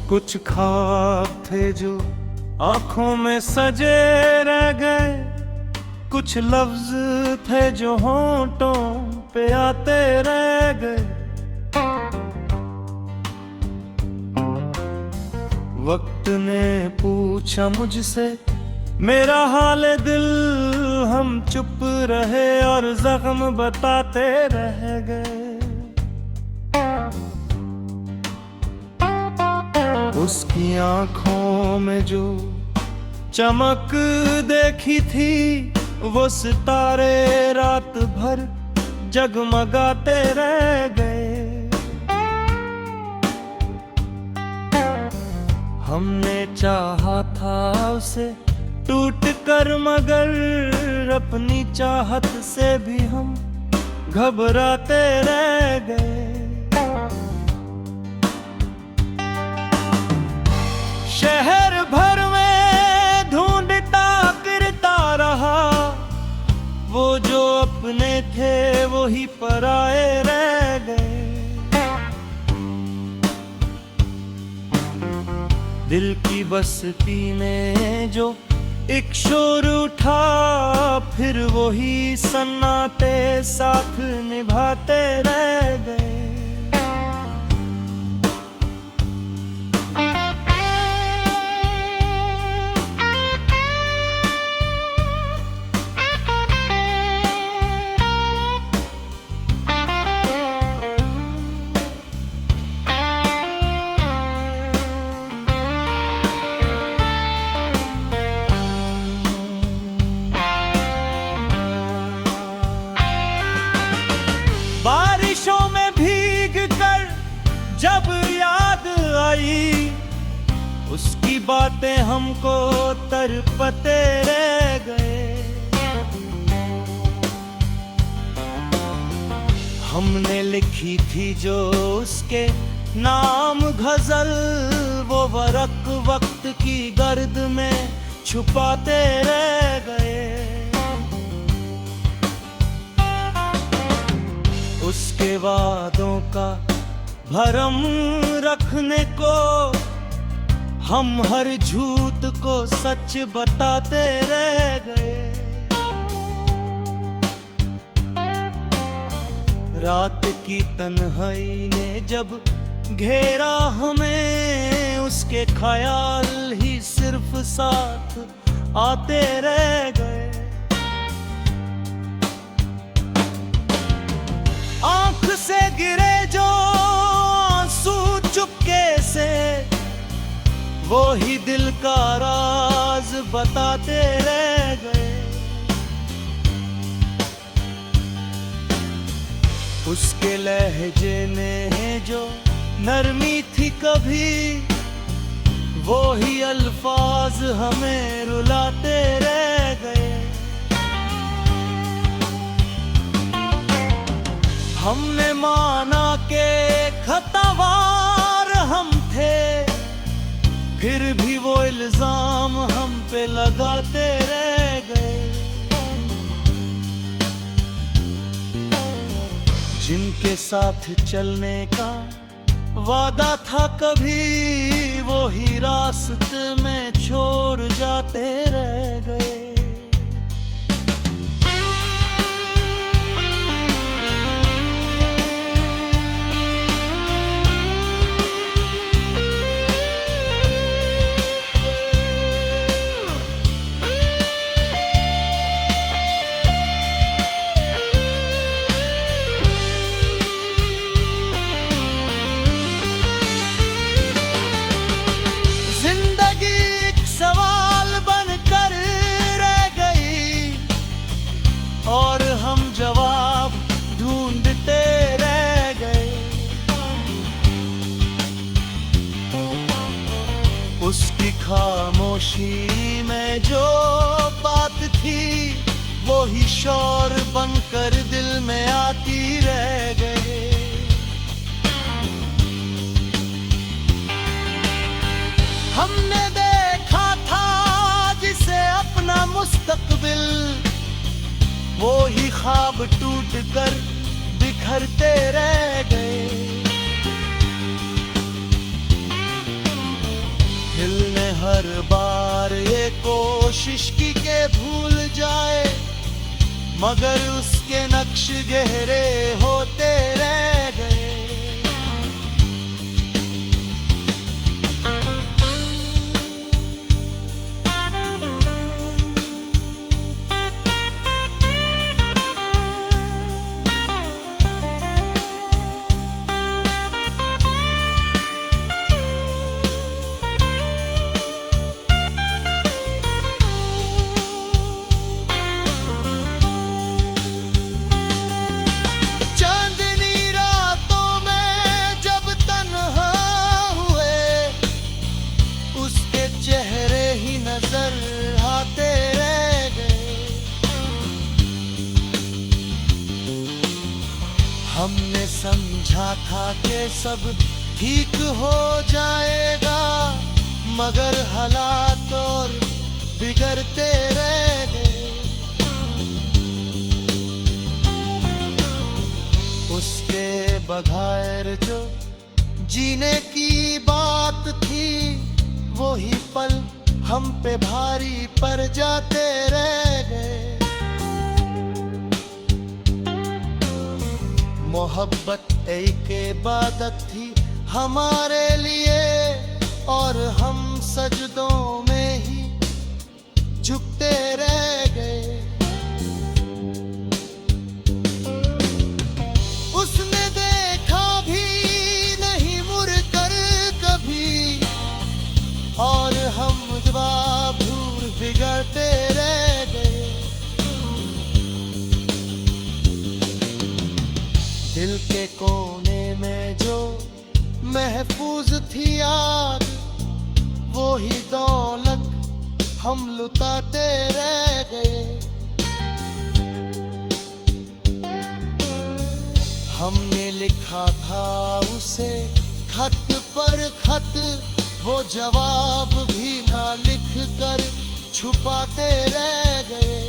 कुछ ख्वाब थे जो आंखों में सजे रह गए, कुछ लफ्ज थे जो होंठों पे आते रह गए। वक्त ने पूछा मुझसे मेरा हाल दिल, हम चुप रहे और जख्म बताते रह गए। उसकी आंखों में जो चमक देखी थी, वो सितारे रात भर जगमगाते रह गए। हमने चाहा था उसे टूट कर, मगर अपनी चाहत से भी हम घबराते रह गए। शहर भर में ढूंढता फिरता रहा, वो जो अपने थे वो ही पराए रह गए। दिल की बस्ती में जो एक शोर उठा, फिर वो ही सन्नाटे साथ निभाते रह गए। बारिशों में भीग कर जब याद आई, उसकी बातें हमको तड़पते रह गए। हमने लिखी थी जो उसके नाम गजल, वो वरक वक्त की गर्द में छुपाते रह गए। उसके वादों का भरम रखने को हम हर झूठ को सच बताते रह गए। रात की तन्हाई ने जब घेरा हमें, उसके ख्याल ही सिर्फ साथ आते रह गए। आंख से गिरे जो आंसू चुपके से, वो ही दिल का राज बताते रह गए। उसके लहजे ने जो नरमी थी कभी, वो ही अल्फाज हमें रुलाते रह गए। हमने माना के खतावार हम थे, फिर भी वो इल्जाम हम पे लगाते रह गए। जिनके साथ चलने का वादा था कभी, वो ही रास्ते में छोड़ जाते रह गए। जवाब ढूंढते रह गए। उसकी खामोशी में जो बात थी, वो ही शोर बनकर दिल में आती रह गए। हमने देखा था जिसे अपना मुस्तकबिल, वो ही ख्वाब टूट कर बिखरते रह गए। कोशिश की के भूल जाए, मगर उसके नक्श गहरे होते रह गए। हमने समझा था कि सब ठीक हो जाएगा, मगर हालात और बिगड़ते रह गए। उसके बगैर जो जीने की बात थी, वही पल हम पे भारी पड़ जाते रह गए। मोहब्बत एक इबादत थी हमारे लिए, और हम सजदों में ही झुकते रह गए। उसने देखा भी नहीं मुड़कर कभी, और हम जवाब भूल बिगड़ते रह गए। दिल के कोने में जो महफूज थी आग, वो ही दौलत हम लुटाते रह गए। हमने लिखा था उसे खत पर खत, वो जवाब भी ना लिख कर छुपाते रह गए।